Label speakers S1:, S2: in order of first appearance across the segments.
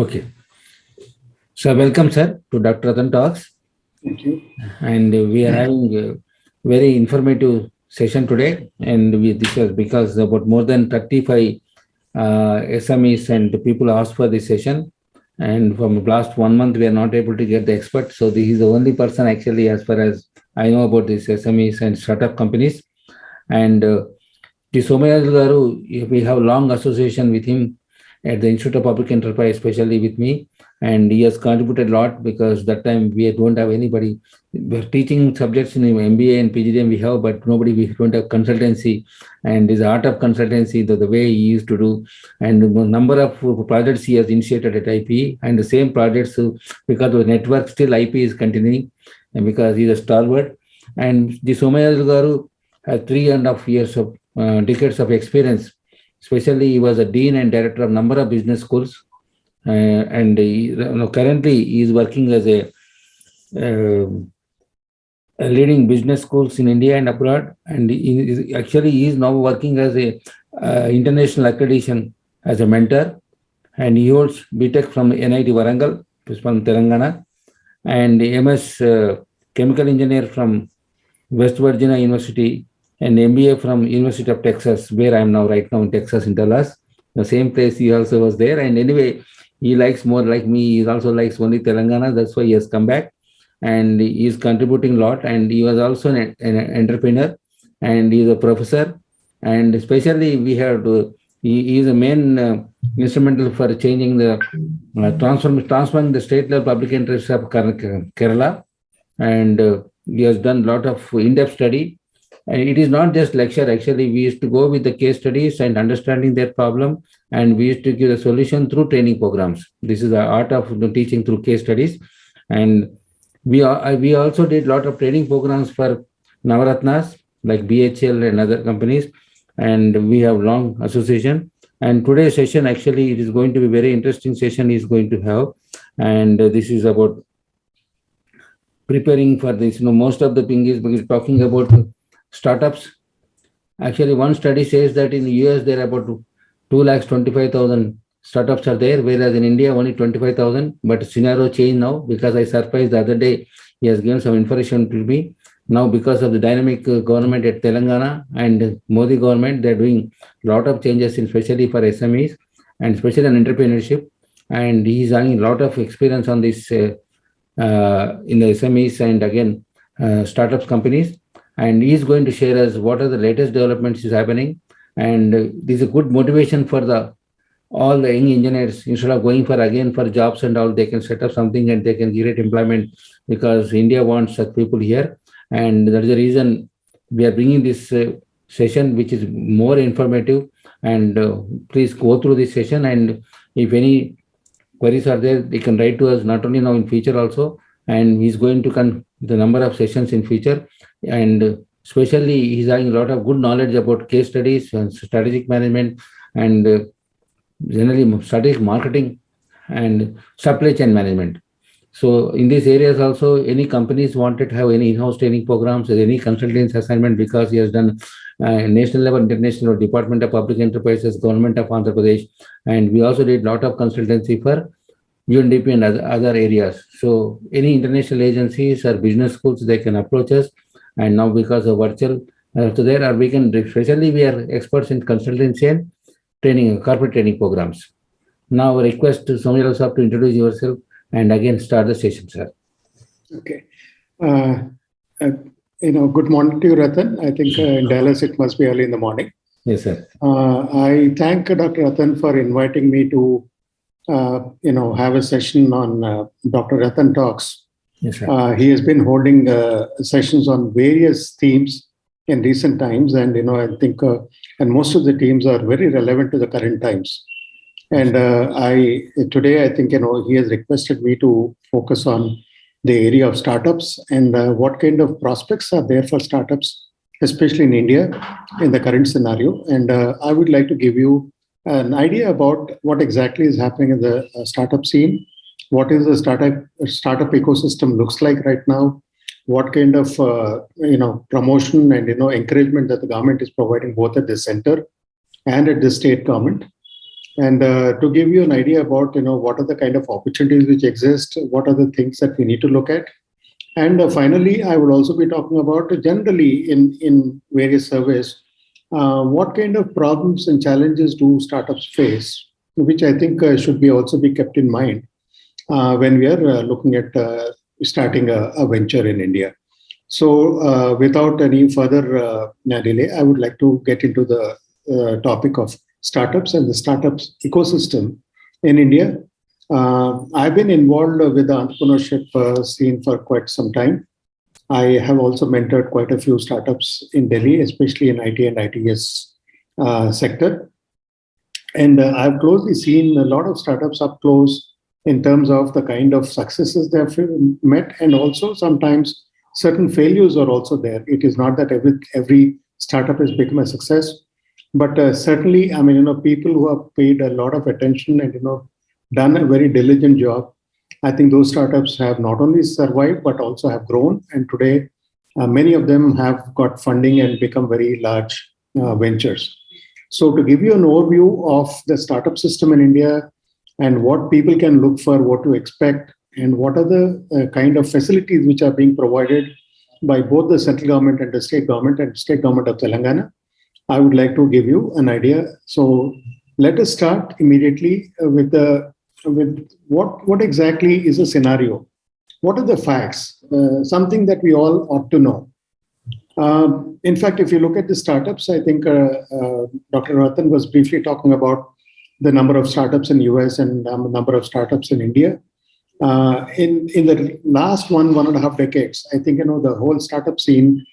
S1: Okay. So welcome, sir, to Dr. Ratan Talks.
S2: Thank you.
S1: And we are having a very informative session today. And this is because about more than 35 SMEs and people asked for this session. And from the last 1 month, we are not able to get the expert. So this is the only person actually, as far as I know about these SMEs and startup companies. And the Somayajulu Garu, we have long association with him at the Institute of Public Enterprise, especially with me. And he has contributed a lot because that time we don't have anybody. We're teaching subjects in MBA and PGDM we have, but we don't have consultancy. And this art of consultancy, the way he used to do, and the number of projects he has initiated at IP, and the same projects, because of the network, still IP is continuing, and because he's a stalwart. And the Somayajulu Garu has 3.5 years of decades of experience. Especially, he was a dean and director of number of business schools. And currently he is working as a leading business schools in India and abroad, and he is now working as a international accreditation as a mentor, and he holds B.Tech from NIT Warangal, from Telangana, and MS chemical engineer from West Virginia University, and MBA from University of Texas, where I am now right now in Texas in Dallas, the same place he also was there. And anyway, he likes more like me. He also likes only Telangana. That's why he has come back, and he is contributing a lot. And he was also an entrepreneur, and he is a professor. And especially we have to, he is a main instrumental for changing the transforming the state level public interest of Kerala. And he has done a lot of in-depth study. And it is not just lecture. Actually, we used to go with the case studies and understanding their problem, and we used to give the solution through training programs. This is the art of teaching through case studies. And we also did a lot of training programs for Navaratnas like BHL and other companies, and we have long association. And today's session, actually, it is going to be very interesting session is going to have, and this is about preparing for this. Most of the thing is because talking about startups. Actually, one study says that in the US there are about 2,25,000 startups are there, whereas in India only 25,000. But scenario changed now because I surprised the other day. He has given some information to me. Now, because of the dynamic government at Telangana and Modi government, they're doing a lot of changes, especially for SMEs and especially on entrepreneurship. And he's having a lot of experience on this in the SMEs and again startups companies. And he is going to share us what are the latest developments is happening. And this is a good motivation for all the young engineers. Instead of going for jobs and all, they can set up something and they can create employment because India wants such people here. And that is the reason we are bringing this session, which is more informative. And please go through this session. And if any queries are there, they can write to us, not only now in future also. And he's going to the number of sessions in future. And especially he's having a lot of good knowledge about case studies and strategic management and generally strategic marketing and supply chain management. So in these areas also, any companies wanted to have any in-house training programs or any consultants assignment, because he has done national level, international Department of Public Enterprises, Government of Andhra Pradesh, and we also did a lot of consultancy for UNDP and other areas. So any international agencies or business schools, they can approach us. And now because of virtual, so there are we can, especially we are experts in consultancy and training, corporate training programs. Now I request Somayajulu sir to introduce yourself and again start the session, sir.
S2: Okay. Good morning to you, Ratan. I think in Dallas it must be early in the morning.
S1: Yes, sir.
S2: I thank Dr. Ratan for inviting me to have a session on Dr. Ratan Talks.
S1: Yes, sir.
S2: He has been holding sessions on various themes in recent times, and I think and most of the themes are very relevant to the current times. And today I think he has requested me to focus on the area of startups and what kind of prospects are there for startups, especially in India in the current scenario. And I would like to give you an idea about what exactly is happening in the startup scene. What is the startup ecosystem looks like right now? What kind of promotion and encouragement that the government is providing both at the center and at the state government, And to give you an idea about, what are the kind of opportunities which exist, what are the things that we need to look at. And finally, I would also be talking about generally in various surveys, what kind of problems and challenges do startups face, which I think should be also be kept in mind when we are looking at starting a venture in India. So without any further delay, I would like to get into the topic of startups and the startups ecosystem in India. I've been involved with the entrepreneurship scene for quite some time. I have also mentored quite a few startups in Delhi, especially in IT and ITS sector. And I've closely seen a lot of startups up close in terms of the kind of successes they have met, and also sometimes certain failures are also there. It is not that every startup has become a success, but certainly, I mean, people who have paid a lot of attention and done a very diligent job, I think those startups have not only survived but also have grown, and today many of them have got funding and become very large ventures. So to give you an overview of the startup system in India and what people can look for, what to expect, and what are the kind of facilities which are being provided by both the central government and the state government of Telangana, I would like to give you an idea. So let us start immediately with what exactly is a scenario. What are the facts? Something that we all ought to know. In fact, if you look at the startups, I think Dr. Ratan was briefly talking about the number of startups in US and number of startups in India. In the last one and a half decades, I think the whole startup scene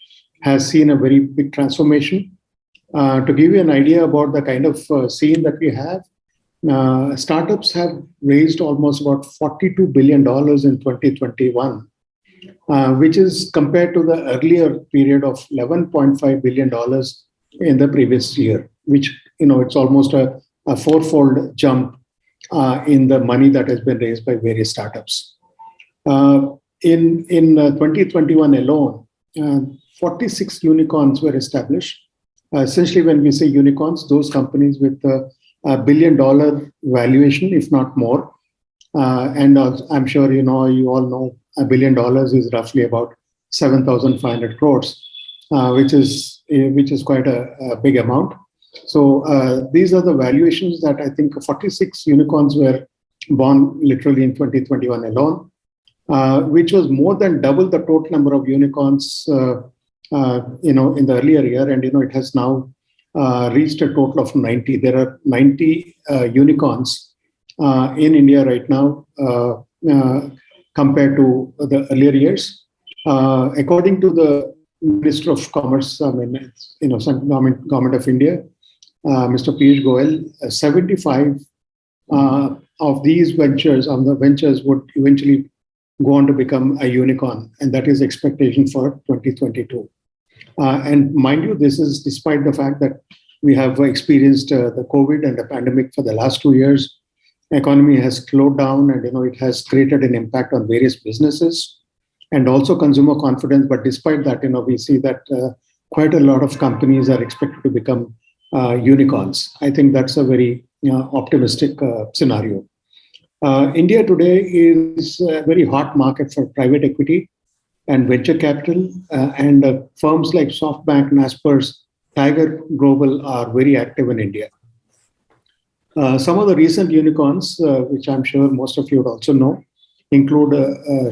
S2: has seen a very big transformation. To give you an idea about the kind of scene that we have, startups have raised almost about $42 billion in 2021, which is compared to the earlier period of $11.5 billion in the previous year, which, it's almost a fourfold jump in the money that has been raised by various startups. In 2021 alone, 46 unicorns were established. Essentially, when we say unicorns, those companies with $1 billion valuation, if not more. And I'm sure you all know $1 billion is roughly about 7,500 crores, which is quite a big amount. So these are the valuations that I think 46 unicorns were born literally in 2021 alone, which was more than double the total number of unicorns in the earlier year, and it has now reached a total of 90. There are 90 unicorns in India right now compared to the earlier years. According to the Minister of Commerce, some government of India, Mr. Piyush Goyal, 75 of these ventures would eventually go on to become a unicorn, and that is expectation for 2022. And mind you, this is despite the fact that we have experienced the COVID and the pandemic for the last 2 years. Economy has slowed down, and it has created an impact on various businesses and also consumer confidence. But despite that, we see that quite a lot of companies are expected to become unicorns. I think that's a very optimistic scenario. India today is a very hot market for private equity and venture capital, and firms like SoftBank, Naspers, Tiger Global are very active in India. Some of the recent unicorns, which I'm sure most of you would also know, include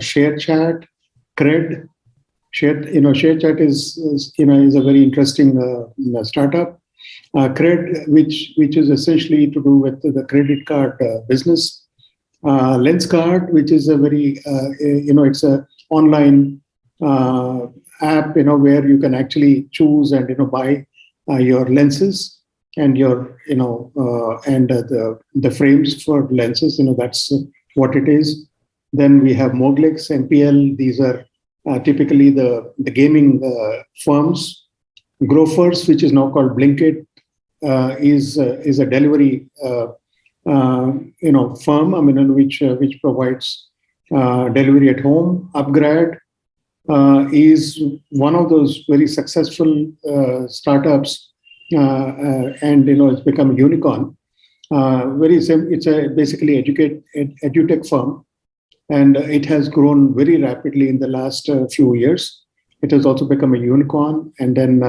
S2: ShareChat, Cred. ShareChat is a very interesting startup. Cred, which is essentially to do with the credit card business. LensCard, which is a very, it's a online app, where you can actually choose and buy your lenses and your, and the frames for lenses. That's what it is. Then we have Moglex, MPL. These are typically the gaming firms. Grofers, which is now called Blinkit, is a delivery firm. Which provides delivery at home. Upgrade is one of those very successful startups, and it's become a unicorn. It's a basically edutech firm, and it has grown very rapidly in the last few years. It has also become a unicorn. And then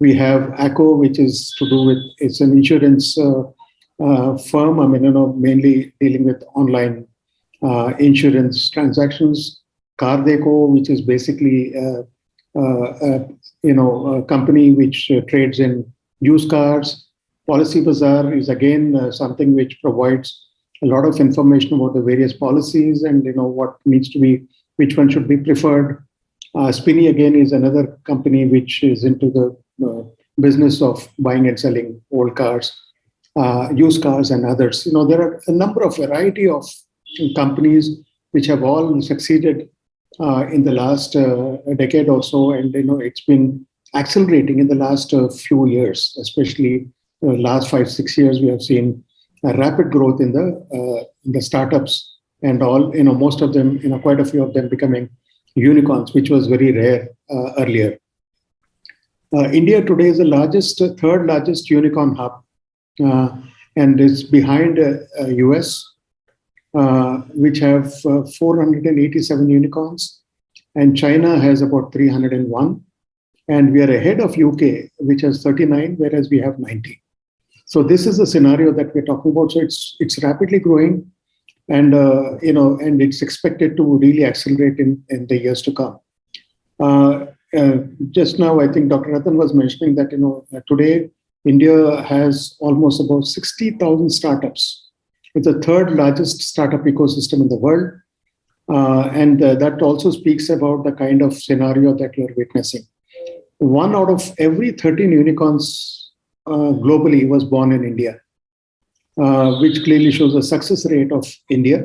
S2: we have ACO, which is to do with, it's an insurance firm. I mean, mainly dealing with online insurance transactions. Cardeco, which is basically a company which trades in used cars. Policy Bazaar is again something which provides a lot of information about the various policies and what needs to be, which one should be preferred. Spinny again is another company which is into the business of buying and selling old cars, used cars, and others. There are a number of variety of companies which have all succeeded in the last decade or so, and it's been accelerating in the last few years, especially the last 5-6 years. We have seen a rapid growth in the startups, and all most of them, quite a few of them becoming unicorns, which was very rare earlier. India today is the third largest unicorn hub, and it's behind US, which have 487 unicorns, and China has about 301, and we are ahead of UK, which has 39, whereas we have 90. So this is the scenario that we're talking about. So it's rapidly growing, and and it's expected to really accelerate in the years to come. Just now, I think Dr. Ratan was mentioning that today India has almost about 60,000 startups. It's the third largest startup ecosystem in the world, and that also speaks about the kind of scenario that you're witnessing. 1 out of every 13 unicorns globally was born in India, which clearly shows the success rate of India.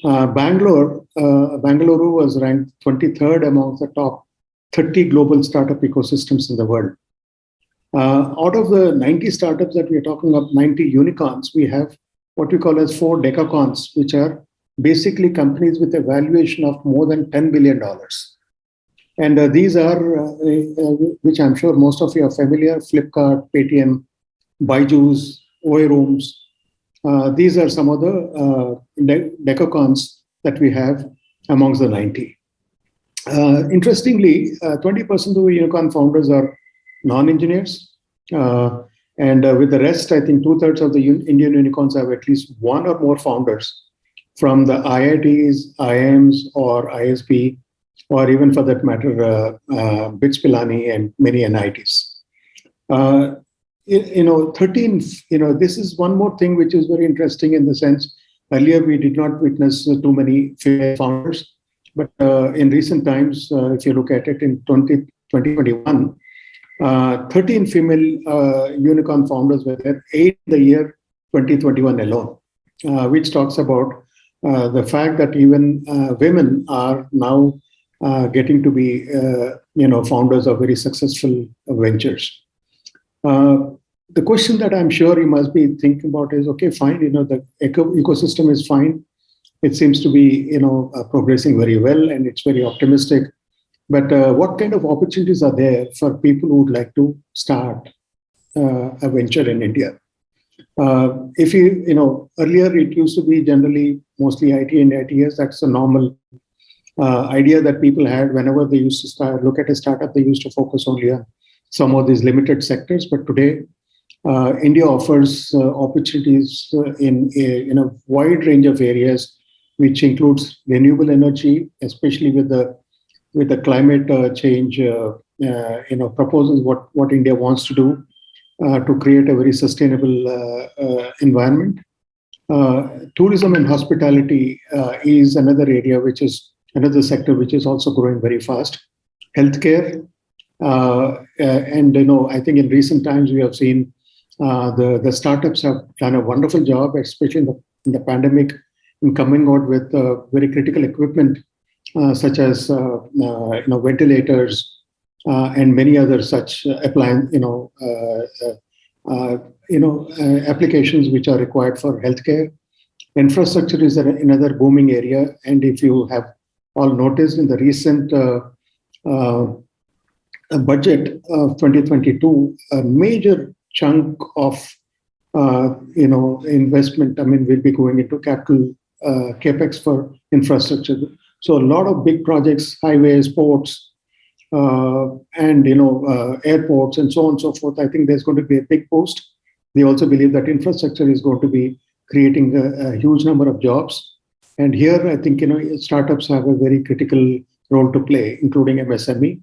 S2: Bangalore was ranked 23rd among the top 30 global startup ecosystems in the world. Out of the 90 startups that we're talking of, 90 unicorns, we have what we call as 4 decacons, which are basically companies with a valuation of more than $10 billion. And these are, which I'm sure most of you are familiar, Flipkart, Paytm, Byju's, OA Rooms. These are some of the decacons that we have amongst the 90. Interestingly, 20% of the unicorn founders are non-engineers. And with the rest, I think 2/3 of the Indian unicorns have at least 1 or more founders from the IITs, IIMs, or ISB, or even for that matter, BITS Pilani and many NITs. 13, this is one more thing which is very interesting in the sense, earlier we did not witness too many female founders, but in recent times, if you look at it in 2021, 13 female unicorn founders were there, 8 in the year 2021 alone, which talks about the fact that even women are now getting to be, founders of very successful ventures. The question that I'm sure you must be thinking about is, okay, fine, the ecosystem is fine. It seems to be, progressing very well, and it's very optimistic. But what kind of opportunities are there for people who would like to start a venture in India? If earlier it used to be generally mostly IT and ITS, that's a normal idea that people had whenever they used to look at a startup. They used to focus only on some of these limited sectors. But today, India offers opportunities in a wide range of areas, which includes renewable energy, especially with the climate change proposals, what India wants to do to create a very sustainable environment. Tourism and hospitality is another area, which is another sector which is also growing very fast. Healthcare, and I think in recent times we have seen the startups have done a wonderful job, especially in the pandemic, in coming out with very critical equipment such as ventilators and many other such applications which are required for healthcare. Infrastructure is another booming area, and if you have all noticed in the recent budget of 2022, a major chunk of investment. I mean, we'll be going into capital capex for infrastructure. So a lot of big projects, highways, ports, and airports, and so on and so forth. I think there's going to be a big boost. They also believe that infrastructure is going to be creating a huge number of jobs. And here, I think startups have a very critical role to play, including MSME.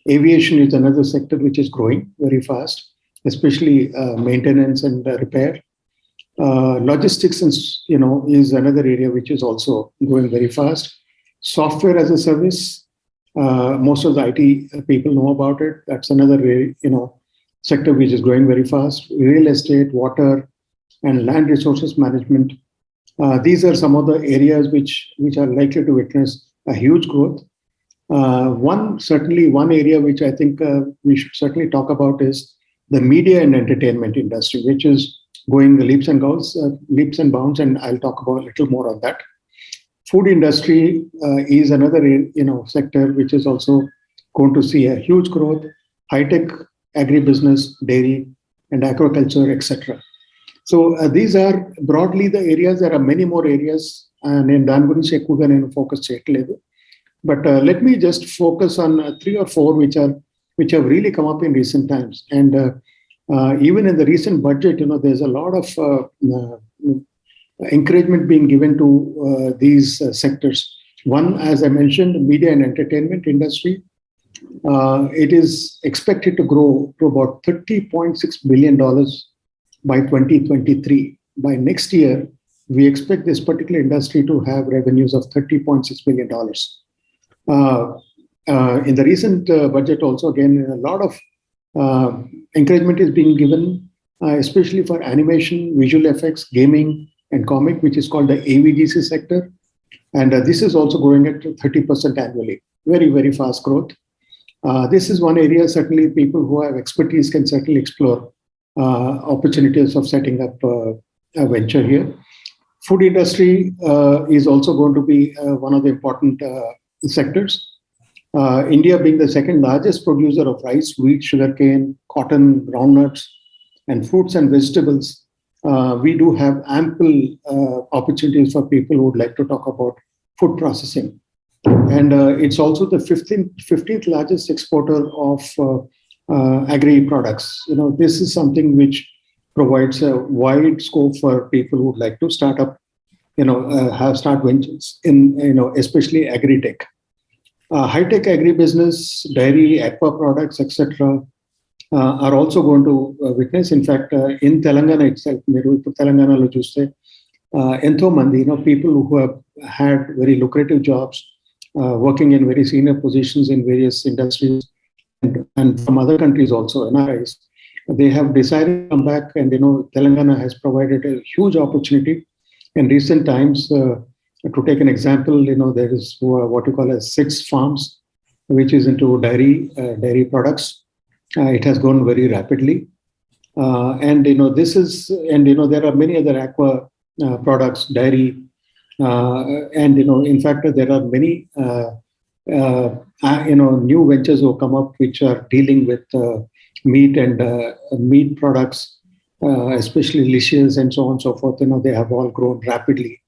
S2: Aviation is another sector which is growing very fast, especially maintenance and repair. Logistics is another area which is also growing very fast. Software as a service, most of the IT people know about it. That's another sector which is growing very fast. Real estate, water, and land resources management. These are some of the areas which are likely to witness a huge growth. One area which I think we should certainly talk about is the media and entertainment industry, which is going leaps and bounds, and I'll talk about a little more on that. Food industry is another sector which is also going to see a huge growth. High-tech, agribusiness, dairy, and aquaculture, etc. So these are broadly the areas. There are many more areas, and in Dan gurinchi ekkuga nenu focus cheyaledu. But let me just focus on 3 or 4 which have really come up in recent times. And even in the recent budget, there's a lot of encouragement being given to these sectors. One, as I mentioned, media and entertainment industry. It is expected to grow to about $30.6 billion by 2023. By next year, we expect this particular industry to have revenues of $30.6 billion. In the recent budget also, again, a lot of encouragement is being given, especially for animation, visual effects, gaming, and comic, which is called the AVGC sector. And this is also growing at 30% annually. Very, very fast growth. This is one area, certainly people who have expertise can certainly explore opportunities of setting up a venture here. Food industry is also going to be one of the important sectors. India being the second largest producer of rice, wheat, sugarcane, cotton, groundnuts, and fruits and vegetables, we do have ample opportunities for people who would like to talk about food processing. And it's also the 15th largest exporter of agri products. This is something which provides a wide scope for people who would like to start up, start ventures in, especially agri-tech. High-tech agribusiness, dairy, aqua products, etc., are also going to witness. In fact, in Telangana itself, Telangana lo chuste, entho mandi, people who have had very lucrative jobs, working in very senior positions in various industries, and from other countries also, NRIs, they have decided to come back, and Telangana has provided a huge opportunity in recent times. To take an example, there is what you call as 6 farms, which is into dairy products. It has grown very rapidly, and there are many other aqua products, dairy, and in fact there are many new ventures who come up which are dealing with meat and meat products, especially licious and so on and so forth. They have all grown rapidly.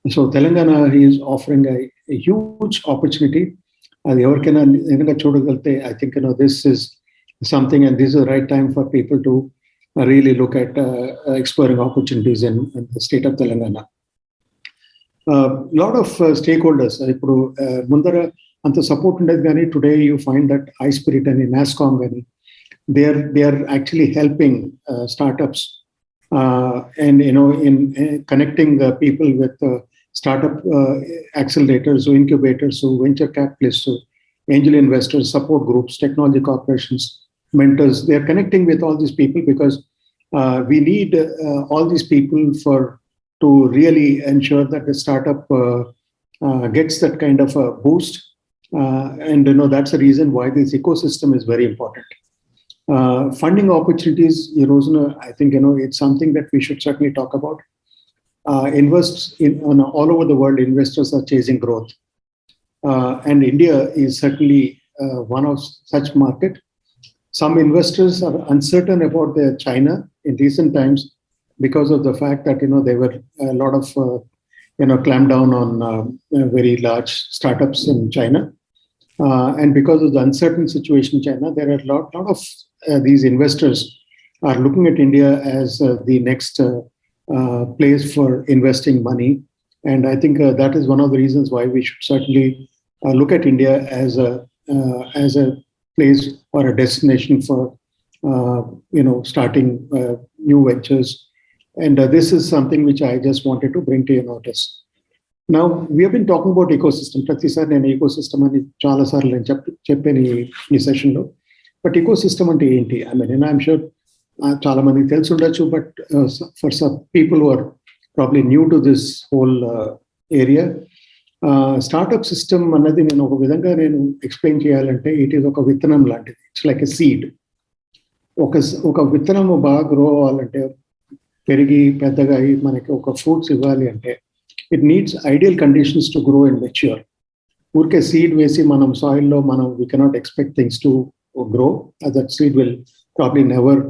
S2: So Telangana is offering a huge opportunity. I think this is something, and this is the right time for people to really look at exploring opportunities in the state of Telangana. Lot of stakeholders. Mundara anta support undadu gaani today you find that iSpirit and NASSCOM gaani they are actually helping startups and in connecting people with startup accelerators, so incubators, so venture capitalists, so angel investors, support groups, technology corporations, mentors. They are connecting with all these people because we need all these people to really ensure that the startup gets that kind of a boost. And that's the reason why this ecosystem is very important. Funding opportunities, I think it's something that we should certainly talk about. All over the world, investors are chasing growth, and India is certainly one of such market. Some investors are uncertain about China in recent times. because of the fact that there were a lot of clamp down on very large startups in China, and because of the uncertain situation in China, there are a lot of these investors are looking at India as the next place for investing money. And I think that is one of the reasons why we should certainly look at India as a place or a destination for starting new ventures. And this is something which I just wanted to bring to your notice. Now, we have been talking about ecosystem. ప్రతిసారి నేను ecosystem అని చాలా సార్లు నేను చెప్పాను ఈ సెషన్లో. But ecosystem అంటే ఏంటి? I mean, I'm sure చాలా మందికి తెలిసి ఉండొచ్చు, but for some people who are probably new to this whole area, startup system అన్నది నేను ఒక విధంగా ఎక్స్ప్లెయిన్ చేయాలంటే ఇట్ ఈస్ ఒక విత్తనం లాంటిది. It's like a seed. ఒక విత్తనము బాగా గ్రో అవ్వాలంటే, పెరిగి పెద్దగా అయ్యి మనకి ఒక ఫ్రూట్స్ ఇవ్వాలి అంటే, it needs ideal conditions to grow and mature. ఊరికే సీడ్ వేసి మనం సాయిల్లో we cannot expect things to grow. That seed will probably never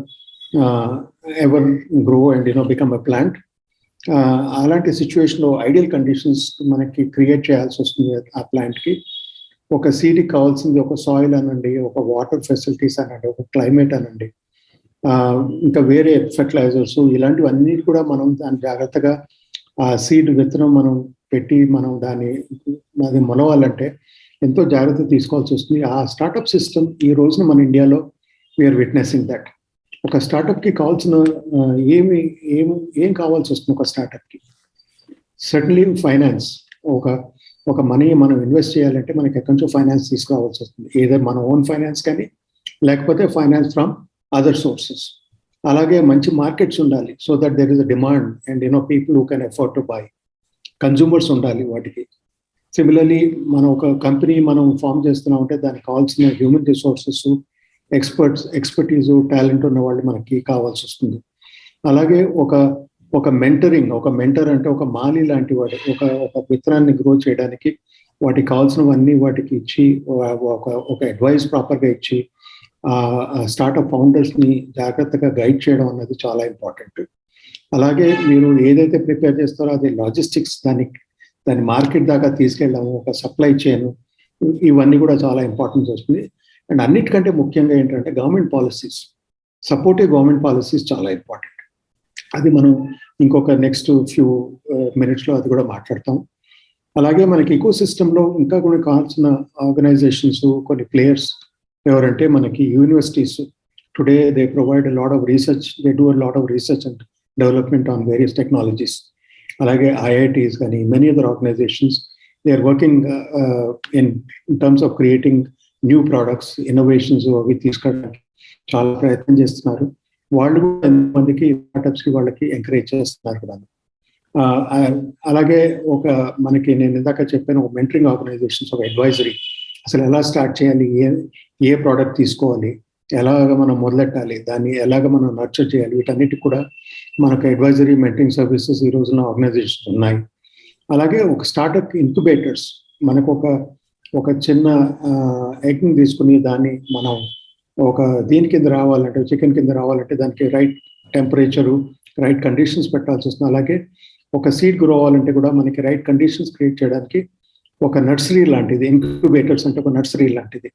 S2: ever grow and become a plant. అలాంటి సిచ్యువేషన్లో ఐడియల్ కండిషన్స్ మనకి క్రియేట్ చేయాల్సి వస్తుంది. ఆ ప్లాంట్కి ఒక సీడ్కి కావాల్సింది ఒక సాయిల్ అనండి, ఒక వాటర్ ఫెసిలిటీస్ అనండి, ఒక క్లైమేట్ అనండి, ఇంకా వేరే ఫెర్టిలైజర్స్, ఇలాంటివన్నీ కూడా మనం దాన్ని జాగ్రత్తగా ఆ సీడ్ విత్తనం మనం పెట్టి అది మొలవాలంటే ఎంతో జాగ్రత్త తీసుకోవాల్సి వస్తుంది. ఆ స్టార్ట్అప్ సిస్టమ్ ఈ రోజున మన ఇండియాలో వీఆర్ విట్నెసింగ్ దట్. ఒక స్టార్ట్అప్కి కావాల్సిన ఏం కావాల్సి వస్తుంది ఒక స్టార్ట్అప్కి? Certainly finance. ఒక మనీ మనం ఇన్వెస్ట్ చేయాలంటే మనకి ఎక్కడి నుంచో ఫైనాన్స్ తీసుకురావాల్సి వస్తుంది. ఏదో మన ఓన్ ఫైనాన్స్ కానీ, లేకపోతే ఫైనాన్స్ ఫ్రమ్ అదర్ సోర్సెస్. అలాగే మంచి మార్కెట్స్ ఉండాలి, so that there is a demand and people who can afford to buy. Consumers ఉండాలి వాటికి. సిమిలర్లీ మనం ఒక కంపెనీ ఫామ్ చేస్తున్నాం అంటే దానికి కావాల్సిన హ్యూమన్ రిసోర్సెస్, ఎక్స్పర్టీజు, టాలెంట్ ఉన్న వాళ్ళు మనకి కావాల్సి వస్తుంది. అలాగే ఒక మెంటర్ అంటే ఒక మాలి లాంటి వాడు ఒక విత్తనాన్ని గ్రో చేయడానికి వాటికి కావాల్సినవన్నీ వాటికి ఇచ్చి, ఒక అడ్వైస్ ప్రాపర్గా ఇచ్చి, స్టార్ట్అప్ ఫౌండర్స్ని జాగ్రత్తగా గైడ్ చేయడం అన్నది చాలా ఇంపార్టెంట్. అలాగే మీరు ఏదైతే ప్రిపేర్ చేస్తారో అది లాజిస్టిక్స్, దాని మార్కెట్ దాకా తీసుకెళ్ళాము, ఒక సప్లై చైన్, ఇవన్నీ కూడా చాలా ఇంపార్టెన్స్ వస్తుంది. అండ్ అన్నిటికంటే ముఖ్యంగా ఏంటంటే government policies, supportive government policies చాలా ఇంపార్టెంట్. అది మనం ఇంకొక నెక్స్ట్ ఫ్యూ మినిట్స్లో అది కూడా మాట్లాడతాం. అలాగే మనకి ఈకో సిస్టంలో ఇంకా కూడా కావాల్సిన ఆర్గనైజేషన్స్, కొన్ని ప్లేయర్స్ ఎవరంటే మనకి universities. Today they provide lot of research, they do lot of research and development on various technologies. అలాగే ఐఐటీస్ కానీ many other organisations, they are working in terms of creating new products, innovations అవి తీసుకోవడానికి చాలా ప్రయత్నం చేస్తున్నారు. వాళ్ళు కూడా ఎంతమందికి స్టార్టప్స్కి వాళ్ళకి ఎంకరేజ్ చేస్తున్నారు కూడా. అలాగే మనకి నేను ఇందాక చెప్పాను, ఒక మెంటరింగ్ ఆర్గనైజేషన్స్, ఒక అడ్వైజరీ, అసలు ఎలా స్టార్ట్ చేయాలి, ఏ ప్రోడక్ట్ తీసుకోవాలి, ఎలాగ మనం మొదలెట్టాలి, దాన్ని ఎలాగ మనం నర్చర్ చేయాలి, వీటన్నిటికి కూడా మనకు అడ్వైజరీ, మెంటరింగ్ సర్వీసెస్ ఈ రోజున ఆర్గనైజేషన్స్ ఉన్నాయి. అలాగే ఒక స్టార్టప్ ఇంక్యుబేటర్స్, మనకు ఒక చిన్న ఎగ్ని తీసుకుని దాన్ని మనం దీని కింద రావాలంటే, చికెన్ కింద రావాలంటే దానికి రైట్ టెంపరేచరు, రైట్ కండిషన్స్ పెట్టాల్సి వస్తుంది. అలాగే ఒక సీడ్ గ్రో అవ్వాలంటే కూడా మనకి రైట్ కండిషన్స్ క్రియేట్ చేయడానికి ఒక నర్సరీ లాంటిది, ఇంక్యుబేటర్స్ అంటే ఒక నర్సరీ లాంటిది,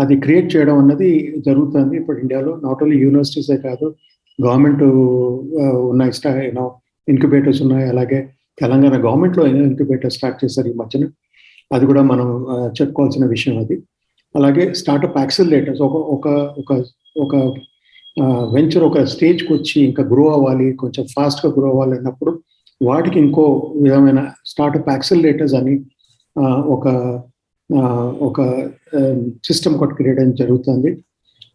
S2: అది క్రియేట్ చేయడం అన్నది జరుగుతుంది ఇప్పుడు ఇండియాలో. నాట్ ఓన్లీ యూనివర్సిటీసే కాదు, గవర్నమెంట్ ఉన్నాయి, ఇంక్యుబేటర్స్ ఉన్నాయి. అలాగే తెలంగాణ గవర్నమెంట్లో ఇంక్యుబేటర్ స్టార్ట్ చేశారు ఈ మధ్యన, అది కూడా మనం చెప్పుకోవాల్సిన విషయం అది. అలాగే స్టార్టప్ యాక్సిలరేటర్స్, ఒక వెంచర్ ఒక స్టేజ్కి వచ్చి ఇంకా గ్రో అవ్వాలి, కొంచెం ఫాస్ట్గా గ్రో అవ్వాలి అన్నప్పుడు వాటికి ఇంకో విధమైన స్టార్టప్ యాక్సిలరేటర్స్ అని ఒక సిస్టమ్ ఒకటి క్రియేట్ అయ్యి జరుగుతుంది.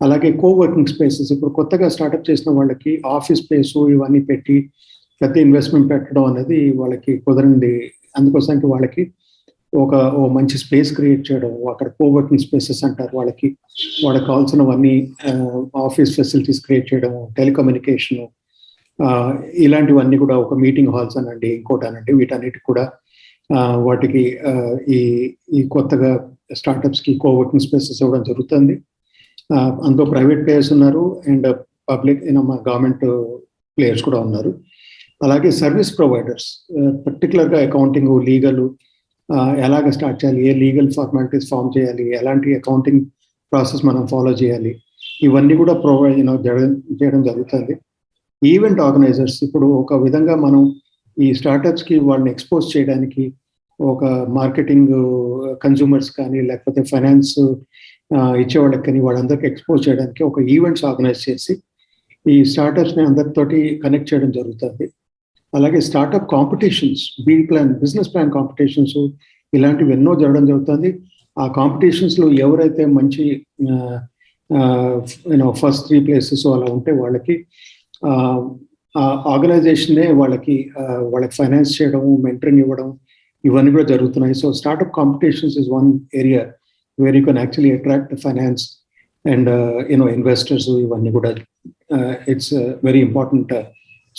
S2: అలాగే కోవర్కింగ్ స్పేసెస్, ఇప్పుడు కొత్తగా స్టార్టప్ చేసిన వాళ్ళకి ఆఫీస్ స్పేసు ఇవన్నీ పెట్టి పెద్ద ఇన్వెస్ట్మెంట్ పెట్టడం అనేది వాళ్ళకి కుదరండి. అందుకోసానికి వాళ్ళకి ఒక మంచి స్పేస్ క్రియేట్ చేయడం, అక్కడ కోవర్కింగ్ స్పేసెస్ అంటారు, వాళ్ళకి కావాల్సినవన్నీ ఆఫీస్ ఫెసిలిటీస్ క్రియేట్ చేయడం, టెలికమ్యూనికేషను, ఇలాంటివన్నీ కూడా, ఒక మీటింగ్ హాల్స్ అనండి, ఇంకోటి అనండి, వీటన్నిటికి కూడా వాటికి ఈ కొత్తగా స్టార్టప్స్కి కోవర్కింగ్ స్పేసెస్ ఇవ్వడం జరుగుతుంది. అందులో ప్రైవేట్ ప్లేయర్స్ ఉన్నారు అండ్ పబ్లిక్ మా గవర్నమెంట్ ప్లేయర్స్ కూడా ఉన్నారు. అలాగే సర్వీస్ ప్రొవైడర్స్, పర్టికులర్గా అకౌంటింగ్, లీగల్, ఎలాగ స్టార్ట్ చేయాలి, ఏ లీగల్ ఫార్మాలిటీస్ ఫామ్ చేయాలి, ఎలాంటి అకౌంటింగ్ ప్రాసెస్ మనం ఫాలో చేయాలి, ఇవన్నీ కూడా చేయడం జరుగుతుంది. ఈవెంట్ ఆర్గనైజర్స్, ఇప్పుడు ఒక విధంగా మనం ఈ స్టార్టప్స్కి వాళ్ళని ఎక్స్పోజ్ చేయడానికి, ఒక మార్కెటింగ్, కన్జ్యూమర్స్ కానీ లేకపోతే ఫైనాన్స్ ఇచ్చేవాళ్ళకి కానీ వాళ్ళందరికీ ఎక్స్పోజ్ చేయడానికి ఒక ఈవెంట్స్ ఆర్గనైజ్ చేసి ఈ స్టార్టప్స్ని అందరితోటి కనెక్ట్ చేయడం జరుగుతుంది. అలాగే startup competitions, business plan competitions, ఇలాంటివి ఎన్నో జరగడం జరుగుతుంది. ఆ కాంపిటీషన్స్లో ఎవరైతే మంచి ఫస్ట్ 3 places అలా ఉంటే వాళ్ళకి ఆర్గనైజేషనే వాళ్ళకి ఫైనాన్స్ చేయడం, మెంటరింగ్ ఇవ్వడం, ఇవన్నీ కూడా జరుగుతున్నాయి. So startup competitions is one area where you can actually attract finance and investors. ఇవన్నీ కూడా it's very important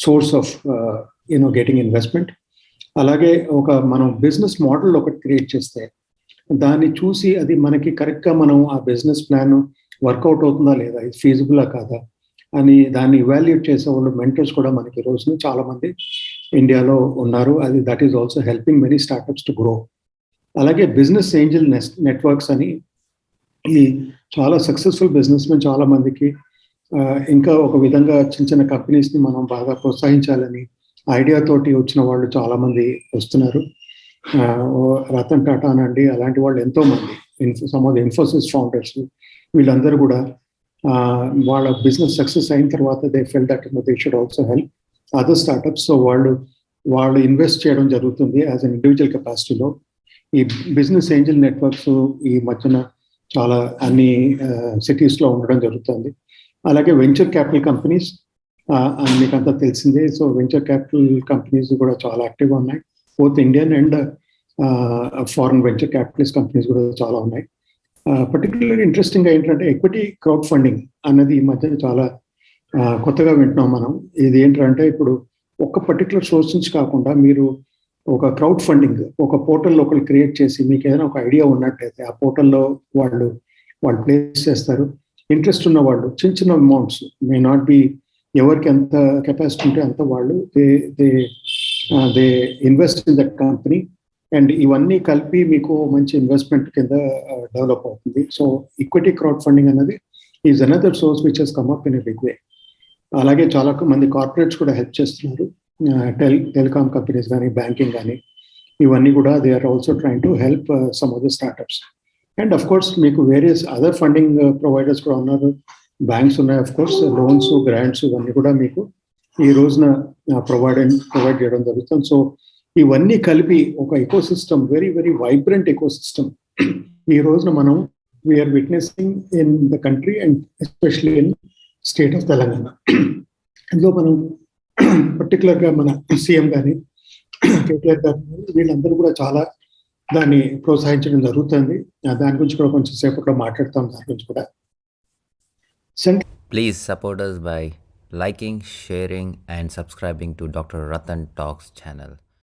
S2: source of getting investment. అలాగే మనం బిజినెస్ మోడల్ ఒకటి క్రియేట్ చేస్తే దాన్ని చూసి అది మనకి కరెక్ట్గా మనం ఆ బిజినెస్ ప్లాన్ వర్కౌట్ అవుతుందా లేదా, ఇది ఫీజిబులా కాదా అని దాన్ని ఇవాల్యుయేట్ చేసే వాళ్ళు మెంటర్స్ కూడా మనకి ఈ రోజున చాలా మంది ఇండియాలో ఉన్నారు. That is also helping many startups to grow. అలాగే బిజినెస్ ఏంజల్ నెట్వర్క్స్ అని, ఈ చాలా సక్సెస్ఫుల్ బిజినెస్ మెన్ చాలా మందికి ఇంకా ఒక విధంగా చిన్న చిన్న కంపెనీస్ని మనం బాగా ప్రోత్సహించాలని ఐడియా తోటి వచ్చిన వాళ్ళు చాలా మంది వస్తున్నారు. రతన్ టాటా అనండి, అలాంటి వాళ్ళు ఎంతో మంది, some of the Infosys founders, వీళ్ళందరూ కూడా వాళ్ళ బిజినెస్ సక్సెస్ అయిన తర్వాత they felt that they should also help other startups. So వాళ్ళు ఇన్వెస్ట్ చేయడం జరుగుతుంది యాజ్ అన్ ఇండివిజువల్ కెపాసిటీలో. ఈ బిజినెస్ ఏంజల్ నెట్వర్క్స్ ఈ మధ్యన చాలా అన్ని సిటీస్లో ఉండడం జరుగుతుంది. అలాగే వెంచర్ క్యాపిటల్ కంపెనీస్, మీకు అంతా తెలిసిందే. సో వెంచర్ క్యాపిటల్ కంపెనీస్ కూడా చాలా యాక్టివ్గా ఉన్నాయి. Both Indian and foreign venture capitalist companies కూడా చాలా ఉన్నాయి. పర్టికులర్గా ఇంట్రెస్టింగ్గా ఏంటంటే ఎక్విటీ క్రౌడ్ ఫండింగ్ అన్నది ఈ మధ్యన చాలా కొత్తగా వింటున్నాం మనం. ఇది ఏంటంటే ఇప్పుడు ఒక పర్టికులర్ సోర్స్ నుంచి కాకుండా మీరు ఒక క్రౌడ్ ఫండింగ్, ఒక పోర్టల్లో ఒకరు క్రియేట్ చేసి మీకు ఏదైనా ఒక ఐడియా ఉన్నట్టయితే ఆ పోర్టల్లో వాళ్ళు ప్లేస్ చేస్తారు. ఇంట్రెస్ట్ ఉన్న వాళ్ళు చిన్న చిన్న అమౌంట్స్, మే నాట్ బి, ఎవరికి ఎంత కెపాసిటీ ఉంటే అంత వాళ్ళు they invest in that company and ఇవన్నీ కలిపి మీకు మంచి ఇన్వెస్ట్మెంట్ కింద డెవలప్ అవుతుంది. సో ఈక్విటీ క్రౌడ్ ఫండింగ్ అనేది is another source which has come up in a big way. అలాగే చాలా మంది కార్పొరేట్స్ కూడా హెల్ప్ చేస్తున్నారు. టెలికామ్ కంపెనీస్ కానీ, బ్యాంకింగ్ కానీ, ఇవన్నీ కూడా they are also trying to help some of the startups. And of course మీకు వేరియస్ అదర్ ఫండింగ్ ప్రొవైడర్స్ కూడా ఉన్నారు, బ్యాంక్స్ ఉన్నాయి, అఫ్ కోర్స్ లోన్స్, గ్రాంట్స్, ఇవన్నీ కూడా మీకు ఈ రోజున ప్రొవైడ్ చేయడం జరుగుతుంది. సో ఇవన్నీ కలిపి ఒక ecosystem, very very vibrant ecosystem ఈ రోజున మనం we are witnessing in the country and especially in state of Telangana. అందులో మనం పర్టికులర్గా మన సీఎం కానీ, కేటీఆర్ గారు, వీళ్ళందరూ కూడా చాలా దాన్ని ప్రోత్సహించడం జరుగుతుంది. దాని గురించి కూడా కొంచెం సేపట్లో మాట్లాడతాం. దాని గురించి కూడా
S3: Please support us by liking, sharing, and subscribing to Dr. Ratan Talks channel.